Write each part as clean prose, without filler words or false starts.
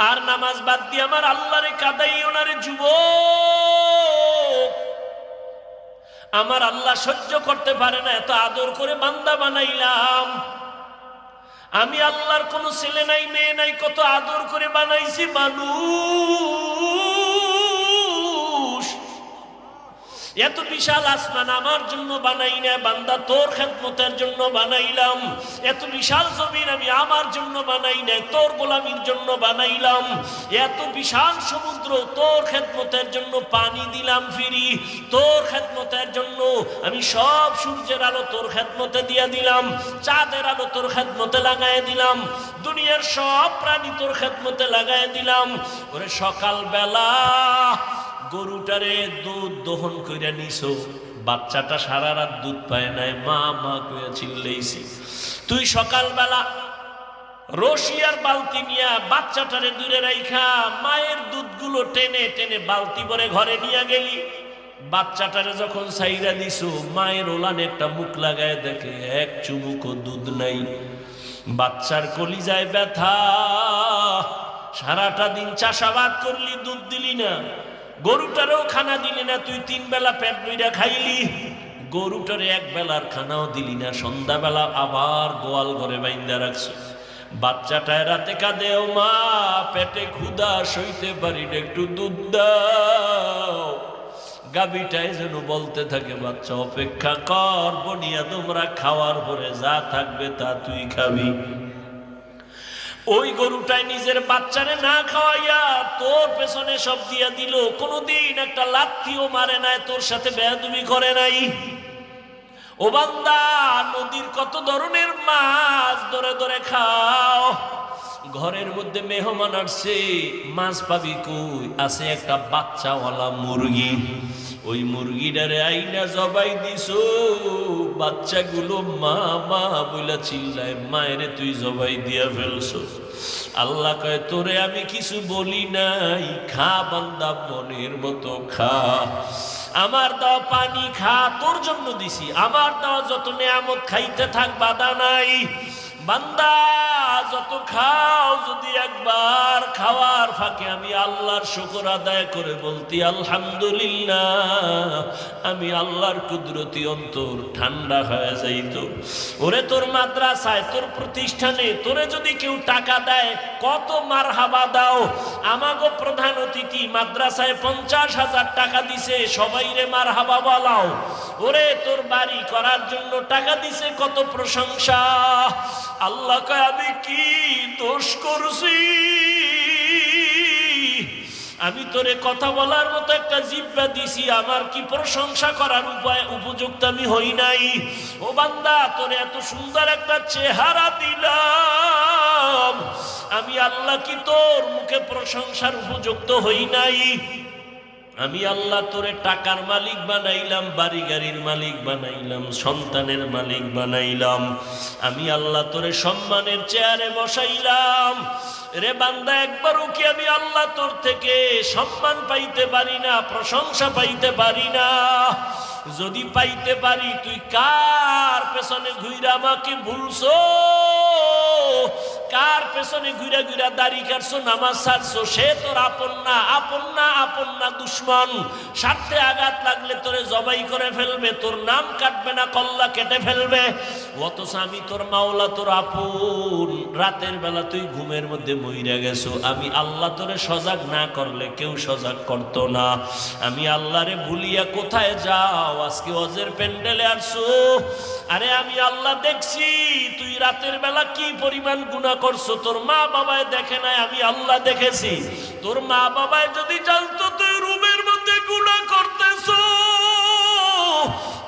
আর নামাজ বাদ দিয়ে আমার আল্লাহরে কাঁদাইও না রে যুবক। আমার আল্লাহ সহ্য করতে পারে না, এত আদর করে বান্দা বানাইলাম। আমি আল্লাহর কোনো ছেলে নাই মেয়ে নাই, কত আদর করে বানাইছি মানুষ। এত বিশাল আসমান আমার জন্য বানাই না বান্দা, তোর খেদমতের জন্য বানাইলাম। এত বিশাল জমিন আমি আমার জন্য বানাই না, তোর গোলামির জন্য বানাইলাম। এত বিশাল সমুদ্র তোর খেদমতের জন্য পানি দিলাম ফিরি, তোর খেদমতের জন্য আমি সব সূর্যের আলো তোর খেদমতে দিয়া দিলাম, চাঁদের আলো তোর খেদমতে লাগাই দিলাম, দুনিয়ার সব প্রাণী তোর খেদমতে লাগাই দিলাম। ওরে সকালবেলা গরুটারে দুধ দহন কইরা নিছো, বাচ্চাটা সারা রাত দুধ পায় নাই, মা মা কইয়া চিল্লাইছি। তুই সকালবেলা রশিয়ার বালতি নিয়া বাচ্চাটারে দূরে রাইখা মায়ের দুধগুলো টেনে টেনে বালতি ভরে ঘরে নিয়ে গেলি। বাচ্চাটারে যখন সাইরা দিছো, মায়ের ওলানে একটা মুখ লাগায় দেখে এক চুমুকও দুধ নাই। বাচ্চার কলিজায় ব্যথা। সারাটা দিন চাষাবাদ করলি, দুধ দিলি না, গরুটারেও খানা দিলি না, তুই 3 বেলা পেট বইরা খাইলি, গরুটারে 1 বেলার খানাও দিলি না। সন্ধ্যাবেলা আবার গোয়াল ঘরে বাইন্দা রাখছো। বাচ্চাটায় রাতে কাঁদে, ও মা পেটে ক্ষুধা সইতে পারি না, একটু দুধ দাও। গাভীটাই যেন বলতে থাকে, বাচ্চা অপেক্ষা কর, বনিয়া তোমরা খাওয়ার পরে যা থাকবে তা তুই খাবি। ওই গরুটাই নিজের বাচ্চারে না খাওয়াইয়া তোর পেছনে সব দিয়া দিল, কোনদিন একটা লাথিও মারে নাই, তোর সাথে বেয়াদবি করে নাই। ও বান্দা, নদীর কত ধরনের মাছ ধরে ধরে খাও। ঘরের মধ্যে মেহমান আসছে, মাছ পাবি কই? আছে একটা বাচ্চাওয়ালা মুরগি, ওই মুরগিটারে আইনা জবাই দিছো। বাচ্চাগুলো মা মা বইলা চিল্লায়, মায়েরে তুই জবাই দিয়া ফেলছো। আল্লাহ কয়, তোরে আমি কিছু বলি নাই, খা বান্দা মনের মতো খা। আমার দেওয়া পানি খা, তোর জন্য দিছি। আমার দেওয়া যত নেয়ামত খাইতে থাক, বাধা নাই। বান্দা যত খাও, যদি একবার খাওয়ার ফাঁকে আমি আল্লাহর শুকর আদায় করে বলতি আলহামদুলিল্লাহ, আমি আল্লাহর কুদরতি অন্তর ঠান্ডা হয়ে যাইত। ওরে তোর মাদ্রাসায়, তোর প্রতিষ্ঠানে তোরে যদি কেউ টাকা দেয়, কত মারহাবা দাও। আমাগো প্রধান অতিথি মাদ্রাসায় 50,000 টাকা দিছে, সবাইরে মারহাবা বলাও। ওরে তোর বাড়ি করার জন্য টাকা দিছে, কত প্রশংসা। আল্লাহ কয়, আমি কি দোষ করছি? আমি তোরে কথা বলার মতো একটা জিহ্বা দিছি, আমার কি প্রশংসা করার উপযুক্ত আমি হই নাই? ও বান্দা, তোরে এত সুন্দর একটা চেহারা দিলাম, আমি আল্লাহ কি তোর মুখে প্রশংসার উপযুক্ত হই নাই? আমি আল্লাহ তোরে টাকার মালিক বানাইলাম, বাড়ি গাড়ির মালিক বানাইলাম, সন্তানের মালিক বানাইলাম। আমি আল্লাহ তোরে সম্মানের চেয়ারে বসাইলাম। রে বান্দা, একবারও কি আমি আল্লাহ তোর থেকে সম্মান পাইতে পারি না, প্রশংসা পাইতে পারি না? যদি পাইতে পারি, তুই কার পেছনে ঘুইরা আমাকে ভুলছো? কার পেছনে ঘুরা ঘুরা দাড়ি কাটছো, নামাজ ছাড়ছো? সে তোর আপন না, আপন না, আপন না, দুশ্মন। স্বার্থে আঘাত লাগলে তোরে জবাই করে ফেলবে, তোর নাম কাটবে না, কল্লা কেটে ফেলবে। অথচ আমি তোর মাওলা, তোর আপন। রাতের বেলা তুই ঘুমের মধ্যে মইরা গেছো, আমি আল্লাহ তোরে সজাগ না করলে কেউ সজাগ করতো না। আমি আল্লাহরে ভুলিয়া কোথায় যাও? আজকে ওয়াজের প্যান্ডেলে আসছো। আরে আমি আল্লাহ দেখছি তুই রাতের বেলা কি পরিমাণ গুনাহ করছো, তোর মা বাবায় দেখে নাই, আমি আল্লাহ দেখেছি। তোর মা বাবায় যদি জানতো তুই রুমের মধ্যে গুনাহ করতেছো,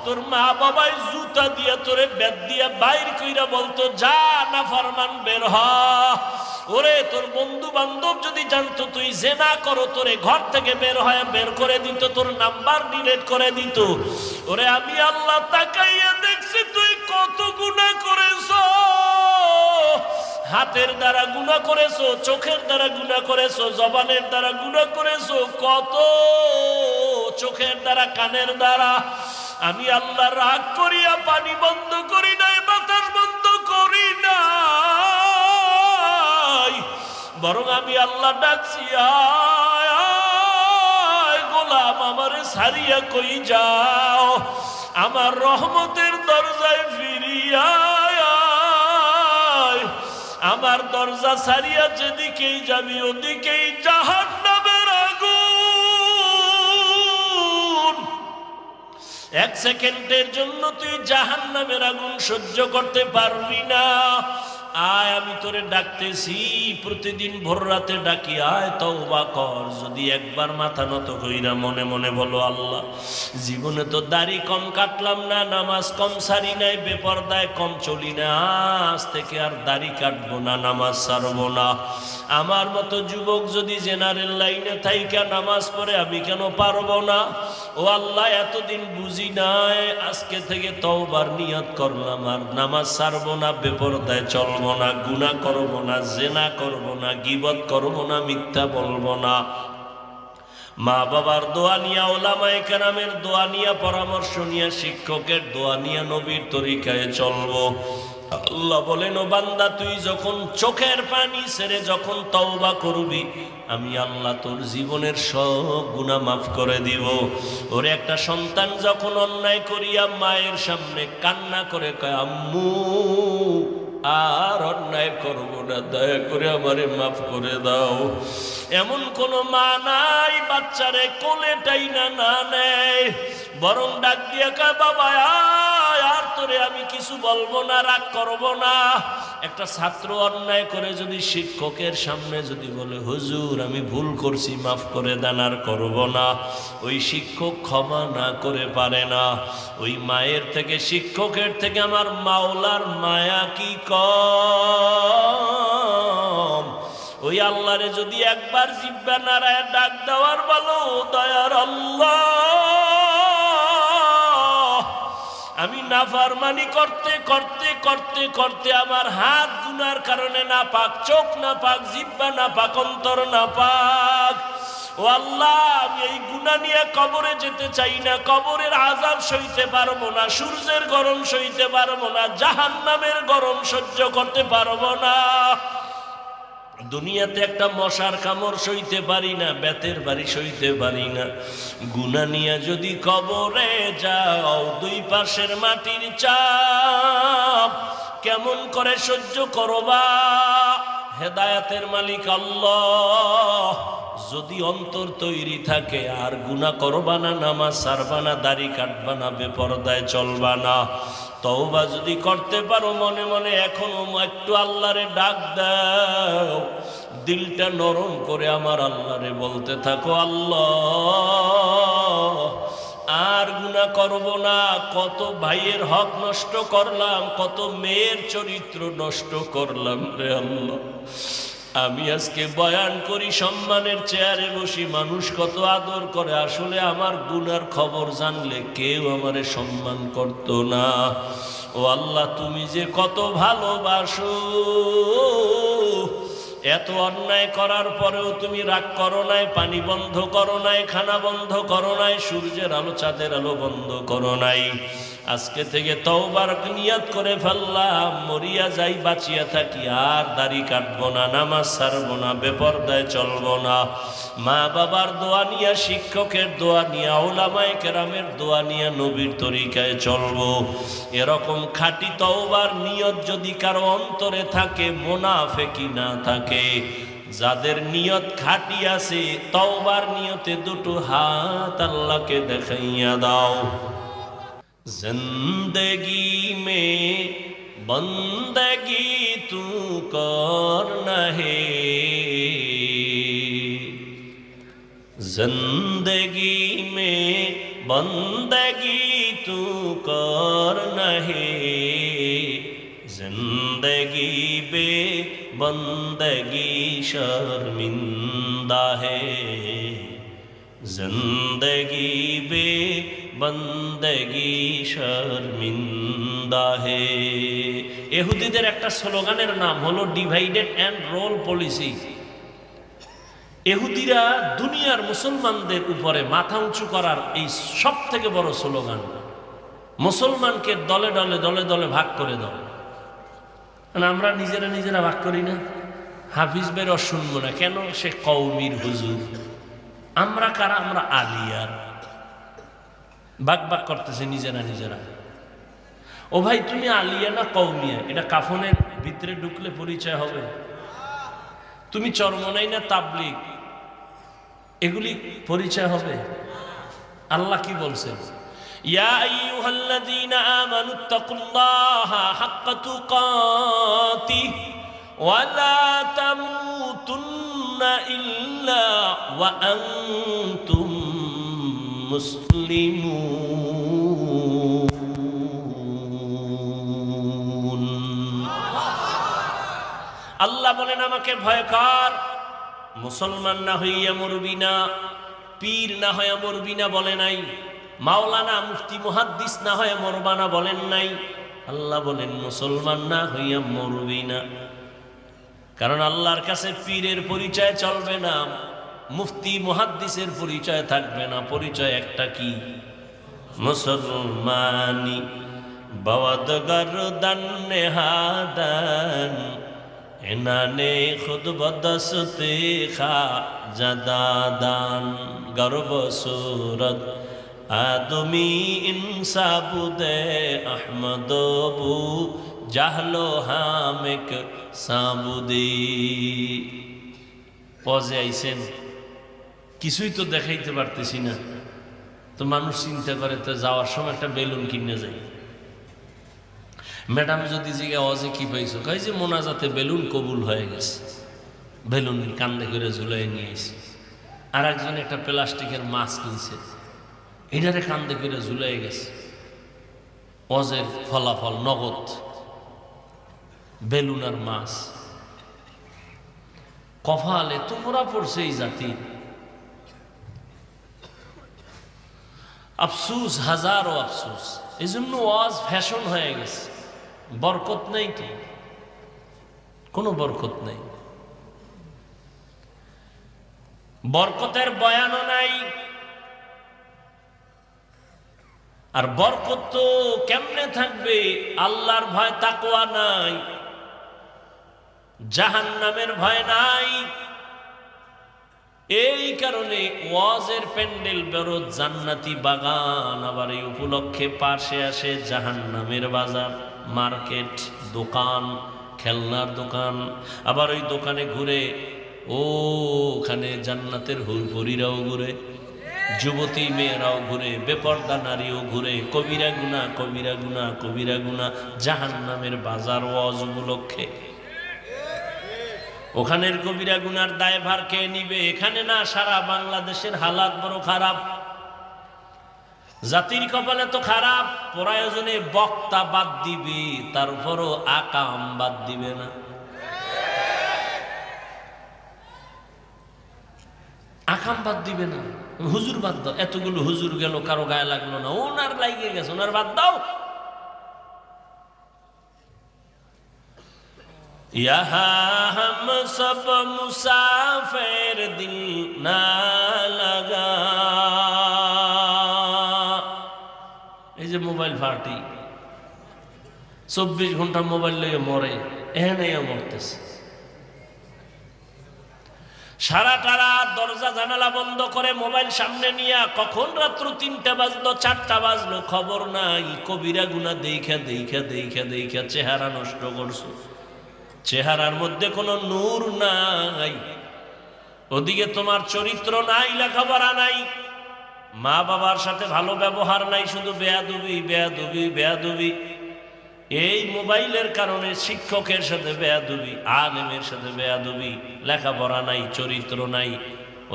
তোর মা বাবায় জুতা দিয়া তোরে বেদ দিয়া বাইর কইরা বলতো, যা না ফরমান বের হ। ওরে তোর বন্ধু বান্ধব যদি জানতো তুই জেনা করো, তোরে ঘর থেকে বের করে দিত, তোর নাম্বার ডিলিট করে দিত। ওরে আমি আল্লাহ তাকাইয়া দেখছি তুই কত গুনাহ করেছো। হাতের দ্বারা গুনাহ করেছো, চোখের দ্বারা গুনাহ করেছো, জবানের দ্বারা গুনাহ করেছো, কত চোখের দ্বারা, কানের দ্বারা। আমি আল্লাহ রাগ করিয়া পানি বন্ধ করি নাই, বাতাস বন্ধ করি নাই। বরং আমি আল্লাহ ডাকছি, আয় আয় গোলাম আমারে ছাড়িয়া কই যাও, আমার রহমতের দরজায় ফিরিয়া আয়। আমার দরজা ছাড়িয়া যেদিকেই যাবি ওদিকেই জাহান্নামের আগুন। এক সেকেন্ডের জন্য তুই জাহান্নামের আগুন সহ্য করতে পারবি না। আয় আমি তোরে ডাকতেছি, প্রতিদিন ভোর রাতে ডাকি, আয় তওবা কর। যদি একবার মাথা নত কইরা মনে মনে বলো, আল্লাহ জীবনে তো দাড়ি কম কাটলাম না, নামাজ কম সারি নাই, বেপরদায় কম চলি না, আজ থেকে আর দাড়ি কাটবো না, নামাজ ছাড়বো না। আমার মতো যুবক যদি জেনারেল লাইনে থাইকা নামাজ পড়ে আমি কেন পারবো না? ও আল্লাহ এতদিন বুঝি নাই, আজকে থেকে তওবার নিয়ত করলাম, আর নামাজ ছাড়বো না, বেপরদায় চলবো না, গুনাহ করবো না, জেনা করবো না, গীবত করবো না, মিথ্যা বলবো না। মা বাবার দোয়া নিয়া, ওলামায়ে কেরামের দোয়া নিয়া, পরামর্শ নিয়া, শিক্ষকের দোয়া নিয়া নবীর তরিকায় চলবো। আল্লাহ বলেন, ও বান্দা তুই যখন চোখের পানি ছেড়ে যখন তওবা করবি, আমি আল্লাহ তোর জীবনের সব গুনাহ মাফ করে দিব। ওরে একটা সন্তান যখন অন্যায় করিয়া মায়ের সামনে কান্না করে কয়, আম্মু আর অন্যায় করবো না, দয়া করে আমারে মাফ করে দাও, এমন কোন মা নাই বাচ্চারে কোলে টাইনা না নেয়, বরং ডাক দিয়া কয়, বাবা আর তোরে আমি কিছু বলবো না, রাগ করবো না। একটা ছাত্র অন্যায় করে যদি শিক্ষকের সামনে যদি বলে, হুজুর আমি ভুল করছি, মাফ করে দেন, আর করবো না, ওই শিক্ষক ক্ষমা না করে পারে না। ওই মায়ের থেকে, শিক্ষকের থেকে আমার মাওলার মায়া কি কম? ওই আল্লাহরে যদি একবার জিব্বা নাড়ায় ডাক দেওয়ার বলো, দয়ার আল্লাহ আমি নাফরমানি করতে করতে করতে করতে আমার হাত গুনার কারণে না পাক, চোখ না পাক, জিহ্বা না পাক, অন্তর না পাক। ও আল্লাহ আমি এই গুনাহ নিয়ে কবরে যেতে চাই না, কবরের আযাব সইতে পারবো না, সূর্যের গরম সইতে পারবো না, জাহান্নামের গরম সহ্য করতে পারবো না। দুনিয়াতে একটা মশার কামড় সইতে পারি না, বেতের বাড়ি সইতে পারি না। গুনাহ নিয়ে যদি কবরে যাও, দুই পাশের মাটির চাপ কেমন করে সহ্য করবা? হেদায়েতের মালিক আল্লাহ, যদি অন্তর তৈরি থাকে আর গুনাহ করবা না, নামাজ ছাড়বা না, দাড়ি কাটবা না, বেপরদায় চলবা না, তওবা যদি করতে পারো মনে মনে এখনো একটু আল্লাহরে ডাক দাও, দিলটা নরম করে আমার আল্লাহরে বলতে থাকো, আল্লাহ আর গুনাহ করব না। কত ভাইয়ের হক নষ্ট করলাম, কত মেয়ের চরিত্র নষ্ট করলাম রে আল্লাহ। আমি আজকে বয়ান করি, সম্মানের চেয়ারে বসি, মানুষ কত আদর করে, আসলে আমার গুনার খবর জানলে কেউ আমারে সম্মান করত না। ও আল্লাহ তুমি যে কত ভালোবাসো, এত অন্যায় করার পরেও তুমি রাগ করো নাই, পানি বন্ধ করো নাই, খানা বন্ধ করো নাই, সূর্যের আলো চাঁদের আলো বন্ধ করো নাই। আজকে থেকে তওবার নিয়ত করে ফেললাম, মরিয়া যাই বাঁচিয়া থাকি আর দাড়ি কাটবো না, নামাজ ছাড়বো না, বেপরদায় চলবো না। মা বাবার দোয়া নিয়া, শিক্ষকের দোয়া নিয়া, উলামায়ে কেরামের দোয়া নিয়া নবীর তরিকায় চলবো। এরকম খাঁটি তওবার নিয়ত যদি কারো অন্তরে থাকে, মুনাফিকি না থাকে, যাদের নিয়ত খাঁটি আছে, তওবার নিয়তে দুটো হাত আল্লাহকে দেখাইয়া দাও। जिंदगी में बंदगी तू करना है, जिंदगी में बंदगी तू करना है, जिंदगी बे बंदगी शर्मिंदा है, जिंदगी बे बंदगी शर्मिंदा है। ইহুদিদের একটা স্লোগানের নাম হলো ডিভাইডেড অ্যান্ড রোল পলিসি। ইহুদিরা দুনিয়ার মুসলমানদের উপরে মাথা উঁচু করার এই সব থেকে বড় স্লোগান, মুসলমানকে দলে দলে দলে দলে ভাগ করে দাও। আমরা নিজেরা নিজেরা ভাগ করি না, হাফিজ বের শুনবো না কেন? সে কওমির হুজুর। আমরা কারা? আমরা আলিয়ার। বাক বাক করতেছে নিজেরা নিজেরা। ও ভাই, তুমি আলিয়া না কওমিয়া? এটা কাফনের ভিতরে ঢুকলে পরিচয় হবে। তুমি চরমনাই না তাবলিগ? এগুলি পরিচয় হবে? আল্লাহ কি বলছেন? ইয়া আইয়ুহাল্লাযীনা আমানুত্তাকুল্লাহা হাক্কা তুকাতিহি ওয়া লা তামুতুন্না ইল্লা ওয়া আনতুম মুসলিমুন। আল্লাহ বলেন আমাকে ভয় কর, মুসলমান না হইয়া মরবি না, পীর না হইয়া মরবি না বলে নাই, মাওলানা মুফতি মুহাদ্দিস না হয়ে মরবা না বলেন নাই। আল্লাহ বলেন মুসলমান না হইয়া মরবি না। কারণ আল্লাহর কাছে পীরের পরিচয় চলবে না, মুফতি মুহাদ্দিসের পরিচয় থাকবে না। পরিচয় একটা, কি? মুসলমানি বাওয়াদ গরদান নেহাদান এনানে খুদ বদসতে খা জাদাদান গর্ব সুরত আদমি ইনসাবুদে আহমদবু জাহলো হামেক সাবুদি। পজে আইছেন, কিছুই তো দেখাইতে পারতেছি না, তো মানুষ চিন্তা করে তো যাওয়ার সময় একটা বেলুন কিনে যায়। ম্যাডাম যদি জিজ্ঞা অজে কি পাইছো, কই যে মোনাজাতে বেলুন কবুল হয়ে গেছে, বেলুন কান্দে করে ঝুলাই নিয়ে এসে। আর একজন একটা প্লাস্টিকের মাছ কিনছে, এটারে কান্দে করে ঝুলাই গেছে। অজের ফলাফল নগদ বেলুন আর মাছ। কপালে তো পড়া পড়ছে এই জাতি। আফসুস, হাজারো আফসুস। এই জন্য ওয়াজ ফ্যাশন হয়ে গেছে। বরকত নেই তো, কোনো বরকত নেই। বরকতের বয়ানও নাই। আর বরকত তো কেমনে থাকবে? আল্লাহর ভয় তাকওয়া নাই, জাহান্নামের ভয় নাই। এই কারণে ওয়াজের প্যান্ডেল বেরোত জান্নাতি বাগান, আবার এই উপলক্ষে পাশে আসে জাহান্নামের বাজার, মার্কেট, দোকান, খেলনার দোকান। আবার ওই দোকানে ঘুরে ওখানে জান্নাতের হুরপুরিরাও ঘুরে, যুবতী মেয়েরাও ঘুরে, বেপর্দা নারীও ঘুরে। কবিরা গুনাহ, কবিরা গুনাহ, কবিরা গুনাহ, জাহান্নামের বাজার ওয়াজ উপলক্ষে। ওখানের কবিরা গুনার দায়ভার কে নিবে? এখানে না, সারা বাংলাদেশের হালাত বড় খারাপ। জাতির কপালে তো খারাপ, প্রয়োজনে বক্তা বাদ দিবে, তারপরও আকাম বাদ দিবে না। আকাম বাদ দিবে না, হুজুর বাদ দাও। এতগুলো হুজুর গেল, কারো গায়ে লাগলো না, ওনার লাগিয়ে গেছে, ওনার বাদ দাও। यहाँ हम सब मुसाफिर दिल ना लगा। এই যে মোবাইল পার্টি 24 ঘন্টা মোবাইল লইয়ে মরে, এখানে মরতেছে। সারাটা রাত দরজা জানালা বন্ধ করে মোবাইল সামনে নিয়ে, কখন রাত্র 3টা বাজলো, 4টা বাজলো, খবর নাই। কবিরা গুনাহ দেখা দেখা দেখা দেখা চেহারা নষ্ট করছো। চেহারার মধ্যে কোনো নূর নাই, ওদিকে তোমার চরিত্র নাই, লেখাপড়া নাই, মা বাবার সাথে ভালো ব্যবহার নাই, শুধু বেয়াদবি বেয়াদবি বেয়াদবি। এই মোবাইলের কারণে শিক্ষকের সাথে বেয়াদবি, আলেমের সাথে বেয়াদবি, লেখাপড়া নাই, চরিত্র নাই।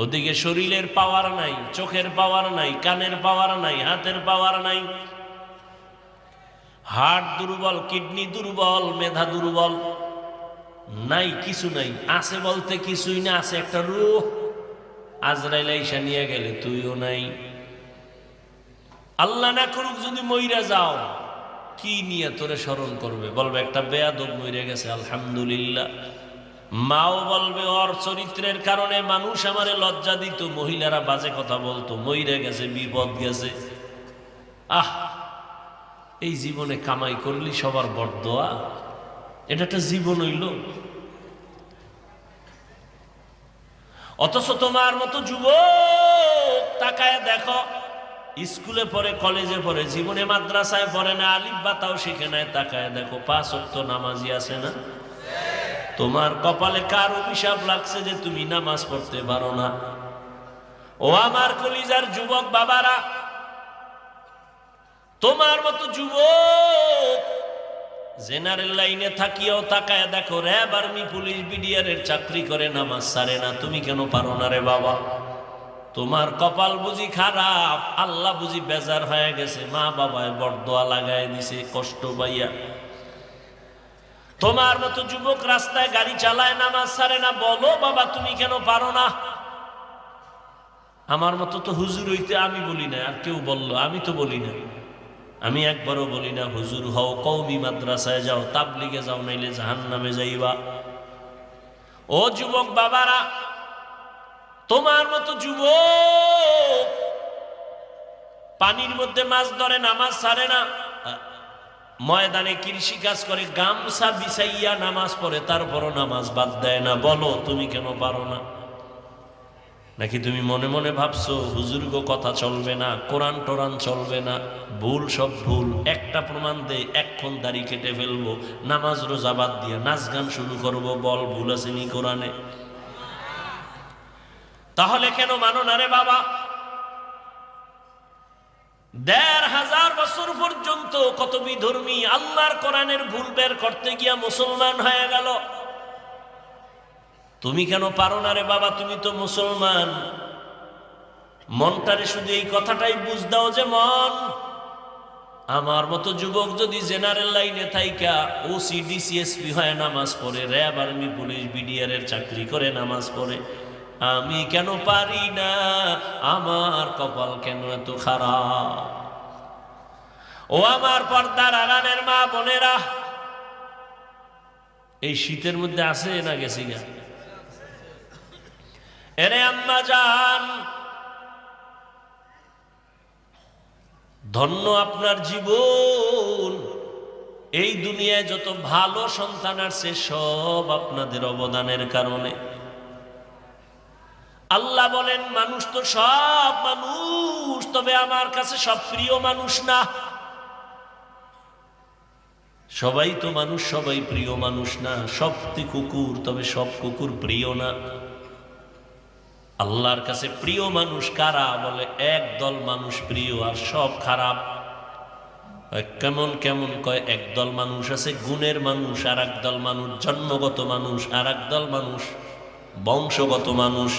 ওদিকে শরীরের পাওয়ার নাই, চোখের পাওয়ার নাই, কানের পাওয়ার নাই, হাতের পাওয়ার নাই। হার্ট দুর্বল, কিডনি দুর্বল, মেধা দুর্বল, নাই, কিছু নাই। আছে বলতে কিছুই না, আছে একটা রূহ। আজরাইল আইসা নিয়ে গেলে তুইও নাই। আল্লাহ না করুক যদি মইরা যাও, কি নিয়ে তোরে স্মরণ করবে? বলবে একটা বেয়াদব মইরা গেছে, আলহামদুলিল্লাহ। মাও বলবে ওর চরিত্রের কারণে মানুষ আমারে লজ্জা দিত, মহিলারা বাজে কথা বলতো, মইরা গেছে, বিপদ গেছে। আহ, এই জীবনে কামাই করলি সবার বড়দোয়া। এটা একটা জীবন হইল। অথচ তোমার মতো যুবক তাকায় দেখো, স্কুলে পড়ে, কলেজে পড়ে, জীবনে মাদ্রাসায় পড়ে না, আলিফ বা তাও শিখে নাই, তাকায় দেখো 5 ওয়াক্ত নামাজি আছে না? তোমার কপালে কার অভিশাপ লাগছে যে তুমি নামাজ পড়তে পারো না? ও আমার কলিজার যুবক বাবারা, তোমার মতো যুবক জেনারেল লাইনে থাকিও তাকায় দেখো, র্যাব, আর্মি, পুলিশ, বিডিআর এর চাকরি করে, নামাজ ছাড়ে না। তুমি কেন পারো না রে বাবা? তোমার কপাল বুঝি খারাপ, আল্লাহ বুঝি বেজার হয়ে গেছে, মা বাবায় বরদোয়া লাগায় দিছে কষ্ট পাইয়া। তোমার মতো যুবক রাস্তায় গাড়ি চালায়, নামাজ ছাড়ে না, বলো বাবা তুমি কেন পারো না? আমার মতো তো হুজুর হইতে আমি বলি না, আর কেউ বললো, আমি তো বলি না, আমি একবারও বলি না হুজুর হও, কওমি মাদ্রাসায় যাও, তাবলিগে যাও, নাইলে জাহান্নামে যাইবা। ও যুবক বাবারা, তোমার মতো যুবক পানির মধ্যে মাছ ধরে, নামাজ ছাড়ে না, ময়দানে কৃষি কাজ করে, গামছা বিছাইয়া নামাজ পড়ে, তারপরও নামাজ বাদ দেয় না। বলো তুমি কেন পারো না? নাকি তুমি মনে মনে ভাবছো হুজুর গো কথা চলবে না, কোরআন টোরান চলবে না, ভুল সব ভুল, একটা প্রমাণ দে, এক্ষণ দাড়ি কেটে ফেলবো, নামাজ রোজা বাদ দিয়ে নাচ গান শুরু করবো, বল ভুল আসেনি কোরআনে? তাহলে কেন মানো না রে বাবা? ১৫০০ বছর পর্যন্ত কত বিধর্মী আল্লাহর কোরআনের ভুল বের করতে গিয়া মুসলমান হয়ে গেল। তুমি কেন পারো না রে বাবা? তুমি তো মুসলমান। মনটারে শুধু এই কথাটাই বুঝ দাও যে মন, আমার মতো যুবক যদি জেনারেল লাইনে থাইকা ওসি ডিসিএসপি হয় নামাজ পড়ে, র্যাব, আর্মি, পুলিশ, বিডিআর এর চাকরি করে নামাজ পড়ে, আমি কেন পারি না? আমার কপাল কেন এত খারাপ? ও আমার পর্দার আড়ালের মা বোনেরা, এই শীতের মধ্যে আছে না গেছি গা? এরে আম্মা জান, ধন্য আপনার জীবন। এই দুনিয়ায় যত ভালো সন্তান আছে সব আপনাদের অবদানের কারণে। আল্লাহ বলেন মানুষ তো সব মানুষ, তবে আমার কাছে সব প্রিয় মানুষ না। সবাই তো মানুষ, সবাই প্রিয় মানুষ না। সব কুকুর, তবে সব কুকুর প্রিয় না। আল্লাহর কাছে প্রিয় মানুষ কারা? বলে একদল মানুষ প্রিয় আর সব খারাপ। কেমন কেমন কয়, একদল মানুষ আছে গুণের মানুষ, আর একদল মানুষ জন্মগত মানুষ, আর একদল মানুষ বংশগত মানুষ।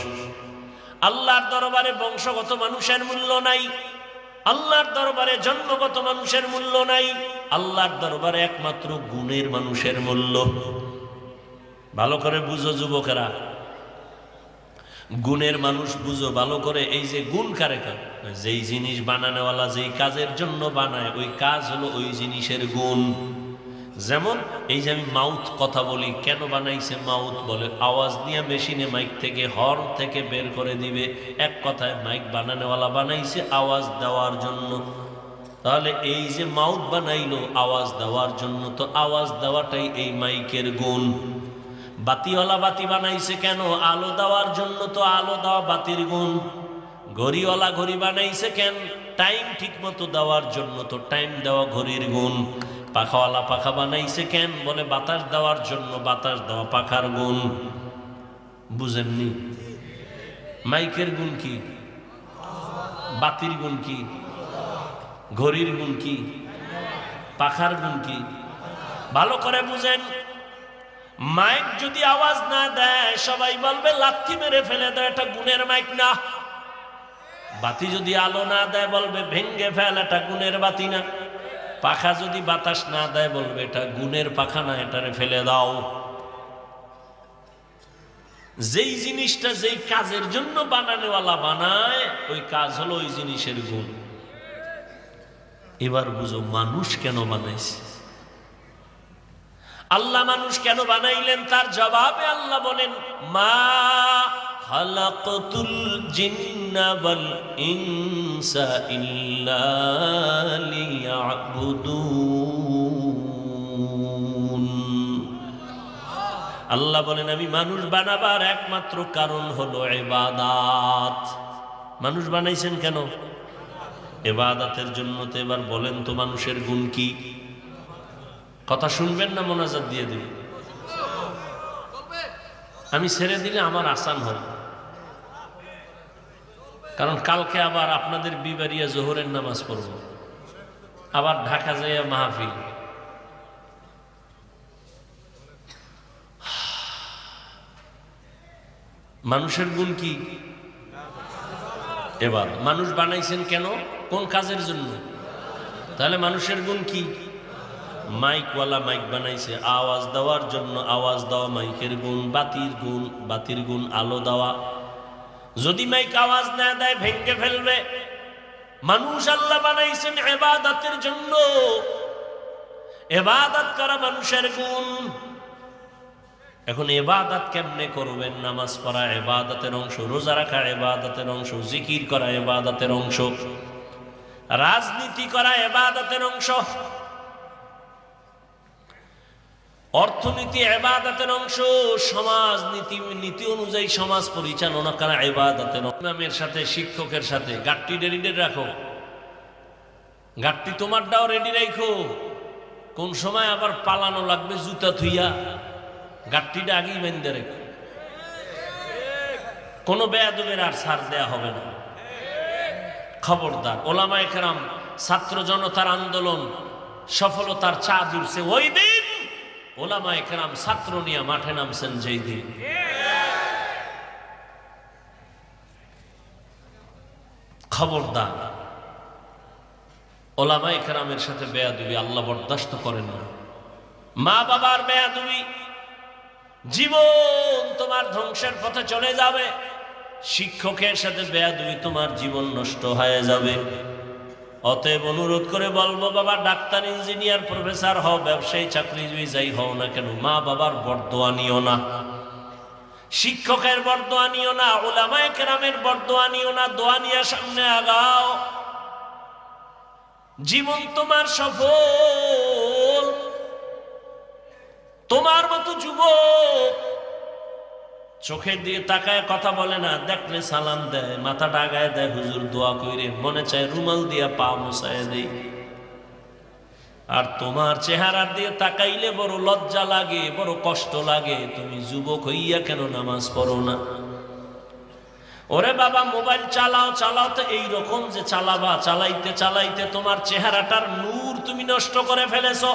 আল্লাহর দরবারে বংশগত মানুষের মূল্য নাই, আল্লাহর দরবারে জন্মগত মানুষের মূল্য নাই, আল্লাহর দরবারে একমাত্র গুণের মানুষের মূল্য। ভালো করে বুঝো যুবকেরা, গুণের মানুষ বুঝো ভালো করে। এই যে গুণ কারে কারে, যেই জিনিস বানানোওয়ালা যেই কাজের জন্য বানায়, ওই কাজ হলো ওই জিনিসের গুণ। যেমন এই যে আমি মাউথ কথা বলি, কেন বানাইছে মাউথ? বলে আওয়াজ নিয়ে মেশিনে মাইক থেকে, হর্ন থেকে বের করে দিবে। এক কথায় মাইক বানানোওয়ালা বানাইছে আওয়াজ দেওয়ার জন্য। তাহলে এই যে মাউথ বানাইলো আওয়াজ দেওয়ার জন্য, তো আওয়াজ দেওয়াটাই এই মাইকের গুণ। বাতিওয়ালা বাতি বানাইছে কেন? আলো দেওয়ার জন্য, তো আলো দেওয়া বাতির গুণ। ঘড়িওয়ালা ঘড়ি বানাইছে কেন? টাইম ঠিক মতো দেওয়ার জন্য, তো টাইম দেওয়া ঘড়ির গুণ। পাখাওয়ালা পাখা বানাইছে কেন? বলে বাতাস দেওয়ার জন্য, বাতাস দেওয়া পাখার গুণ। বুঝেননি? মাইকের গুণ কি? বাতির গুণ কি? ঘড়ির গুণ কি? পাখার গুণ কি? ভালো করে বুঝেন। মাইক যদি আওয়াজ না দেয় সবাই বলবে লাথি মেরে ফেলে দেয়, এটা গুণের মাইক না। বাতি যদি আলো না দেয় বলবে ভেঙ্গে ফেল, এটা গুণের বাতি না। পাখা যদি বাতাস না দেয় বলবে এটা গুণের পাখা না, এটারে ফেলে দাও। যেই জিনিসটা যেই কাজের জন্য বানানোওয়ালা বানায়, ওই কাজ হলো ওই জিনিসের গুণ। এবার বুঝো মানুষ কেন বানাইছে? আল্লাহ মানুষ কেন বানাইলেন? তার জবাবে আল্লাহ বলেন, মা খালাকতুল জিন্না ওয়াল ইনসা ইল্লা লিয়াবুদুন। আল্লাহ বলেন আমি মানুষ বানাবার একমাত্র কারণ হলো ইবাদত। মানুষ বানাইছেন কেন? ইবাদতের জন্য। তো এবার বলেন তো মানুষের গুণ কি? কথা শুনবেন না মোনাজাত দিয়ে দিবেন? আমি ছেড়ে দিলে আমার আসান হবে, কারণ কালকে আবার আপনাদের বিবারিয়া জোহরের নামাজ পড়ব, আবার ঢাকা যাইয়া মাহফিল। মানুষের গুণ কি? এবার মানুষ বানাইছেন কেন? কোন কাজের জন্য? তাহলে মানুষের গুণ কি? মাইকওয়ালা মাইক বানাইছে আওয়াজ দেওয়ার জন্য, আওয়াজ দেওয়া মাইকের গুণ। বাতির গুণ আলো দেওয়া। যদি মাইক আওয়াজ না দেয় ভেঙে ফেলবে। মানুষ আল্লাহ বানাইছেন ইবাদতের জন্য, ইবাদত করা মানুষের গুণ। এখন ইবাদত কেমনে করবেন? নামাজ পড়া ইবাদতের অংশ, রোজা রাখা ইবাদতের অংশ, জিকির করা ইবাদতের অংশ, রাজনীতি করা ইবাদতের অংশ, অর্থনীতি ইবাদতের অংশ, সমাজ নীতি অনুযায়ী সমাজ পরিচালনা করা ইবাদতের অংশ। ইমামের সাথে শিক্ষকের সাথে গাট্টি রেডি রাখো, গাট্টি তোমারটাও রেডি রাখো। কোন সময় আবার পালানো লাগবে জুতা থুইয়া, গাট্টিটা আগেই বেঁধে রেখো। কোনো বেয়াদবের আর ছাড় দেয়া হবে না, খবরদার। ওলামায়ে কেরাম ছাত্র জনতার আন্দোলন সফলতার চাঁদ উঠছে ওই দিন, ওলামায়ে কেরাম ছাত্র নিয়ে মাঠে নামছেন যেই দিন। খবরদার, ওলামায়ে কেরামের সাথে বেয়াদবি আল্লাহ বরদাস্ত করেন না। মা বাবার বেয়াদবি, জীবন তোমার ধ্বংসের পথে চলে যাবে। শিক্ষকের সাথে বেয়াদবি, তোমার জীবন নষ্ট হয়ে যাবে। অতএব অনুরোধ করে বলবো, বাবা ডাক্তার, ইঞ্জিনিয়ার, প্রফেসর হও, ব্যবসায়ী, চাকরিজীবী যাই হও না কেন, মা বাবার বরদোয়া নিও না, শিক্ষকের বরদোয়া নিও না, উলামায়ে কেরামের বরদোয়া নিও না। দোয়া নিয়ে সামনে আগাও, জীবন তোমার সফল। তোমার মতো যুবক চোখের দিয়ে তাকায় কথা বলে না, দেখলে সালাম দেয়, মাথা ডাগায় দেয়, হুজুর দোয়া কইরে, মনে চায় রুমাল দিয়া পা মুছায় দেই। আর তোমার চেহারা দিয়ে তাকাইলে বড় লজ্জা লাগে, বড় কষ্ট লাগে। তুমি যুবক হইয়া কেন নামাজ পড়ো না? ওরে বাবা, মোবাইল চালাও তো এইরকম যে চালাবা, চালাইতে চালাইতে তোমার চেহারাটার নূর তুমি নষ্ট করে ফেলেছো,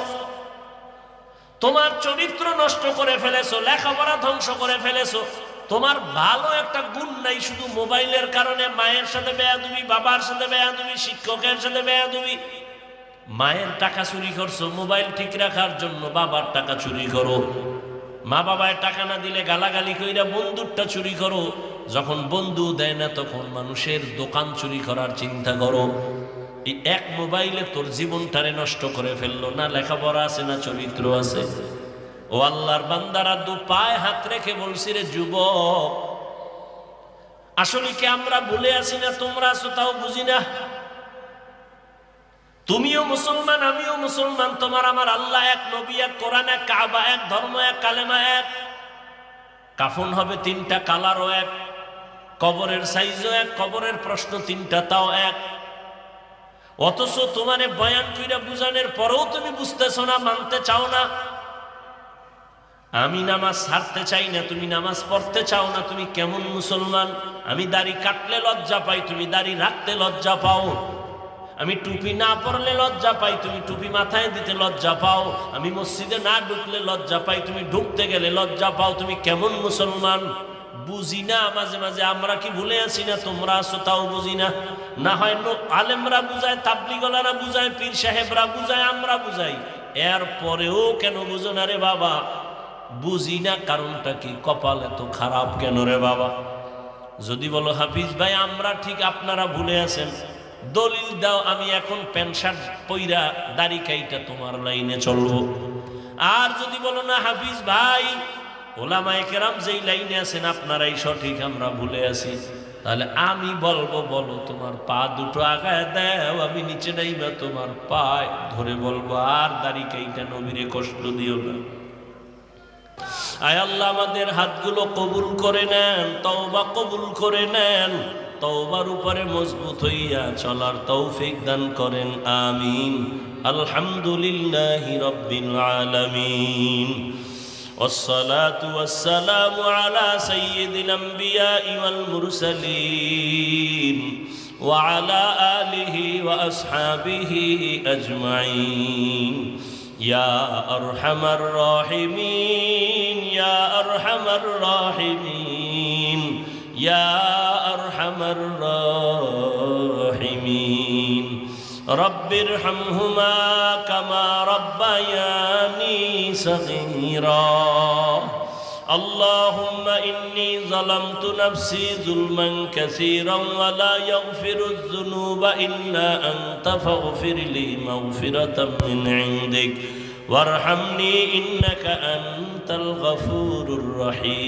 তোমার চরিত্র নষ্ট করে ফেলেছো, লেখাপড়া ধ্বংস করে ফেলেছো। তোমার ভালো একটা গুণ নাই, শুধু মোবাইলের কারণে মায়ের সাথে বেয়াদবি, বাবার সাথে বেয়াদবি, শিক্ষকের সাথে বেয়াদবি। মায়ের টাকা চুরি করছো মোবাইল ঠিক রাখার জন্য, বাবার টাকা চুরি করো। মা বাবায় টাকা না দিলে গালাগালি কইরা বন্ধুরটা চুরি করো। যখন বন্ধু দেয় না তখন মানুষের দোকান চুরি করার চিন্তা করো। এই এক মোবাইলে তোর জীবনটারে নষ্ট করে ফেললো। না লেখাপড়া আছে, না চরিত্র আছে। ও আল্লাহর বান্দারা, দু পায়ে হাত রেখে বলছি, রে যুবক, আসলে কি আমরা ভুলে আছি না তোমরা আছো তাও বুঝি না? তুমিও মুসলমান, আমিও মুসলমান, তোমার আমার আল্লাহ এক, নবী এক, কোরআন এক, কাবা এক, ধর্ম এক, কালেমা এক। কাফন হবে তিনটা, কালারও এক, কবরের সাইজও এক, কবরের প্রশ্ন তিনটা, তাও এক। অথচ তোমারে বয়ান কইরা বুঝানোর পরেও তুমি বুঝতেছ না, মানতে চাও না। আমি নামাজ ছাড়তে চাই না, তুমি নামাজ পড়তে চাও না। তুমি কেমন মুসলমান? আমি দাড়ি কাটলে লজ্জা পাই, তুমি দাড়ি রাখতে লজ্জা পাও। আমি টুপি না পরলে লজ্জা পাই, তুমি টুপি মাথায় দিতে লজ্জা পাও। আমি মসজিদে না ঢুকলে লজ্জা পাই, তুমি ঢুকতে গেলে লজ্জা পাও। তুমি কেমন মুসলমান? বুঝি না। মাঝে মাঝে আমরা কি ভুলে আছি না তোমরা আছো তাও বুঝি না? না হয় আলেমরা বুঝায়, তাবলিগলারা বুঝায়, পীর সাহেবরা বুঝায়, আমরা বুঝাই, এর পরেও কেন বুঝো না রে বাবা? বুঝি না। কারণটা কি? কপাল এত খারাপ কেন রে বাবা? যদি বলো হাফিজ ভাই আমরা ঠিক, আপনারা ভুলে আছেন, দলিল দাও, আমি এখন প্যান্ট শার্ট পইরা দাড়ি কাইটা তোমার লাইনে চলবো। আর যদি বলো না হাফিজ ভাই, ওলামায়ে কেরাম যেই লাইনে আছেন আপনারাই সঠিক, আমরা ভুলে আছি, তাহলে আমি বলবো, বলো তোমার পা দুটো আগায় দাও, আমি নিচে নাইবা তোমার পায় ধরে বলবো, আর দাড়ি কাইটা নবীরে কষ্ট দিও না। আয় আল্লাহ আমাদের হাতগুলো কবুল করে নেন, তওবা কবুল করে নেন, তওবার উপরে মজবুত হইয়া চলার তৌফিক দান করেন, আমিন। আলহামদুলিল্লাহি রাব্বিল আলামিন। والصلاة والسلام على سيد الأنبياء والمرسلين وعلى آله وأصحابه أجمعين يا أرحم الراحمين يا أرحم الراحمين يا أرحم الراحمين رب ارحمهما كما ربياني صغيرا اللهم إني ظلمت نفسي ظلما كثيرا ولا يغفر الذنوب إلا أنت فاغفر لي مغفرة من عندك وارحمني إنك أنت الغفور الرحيم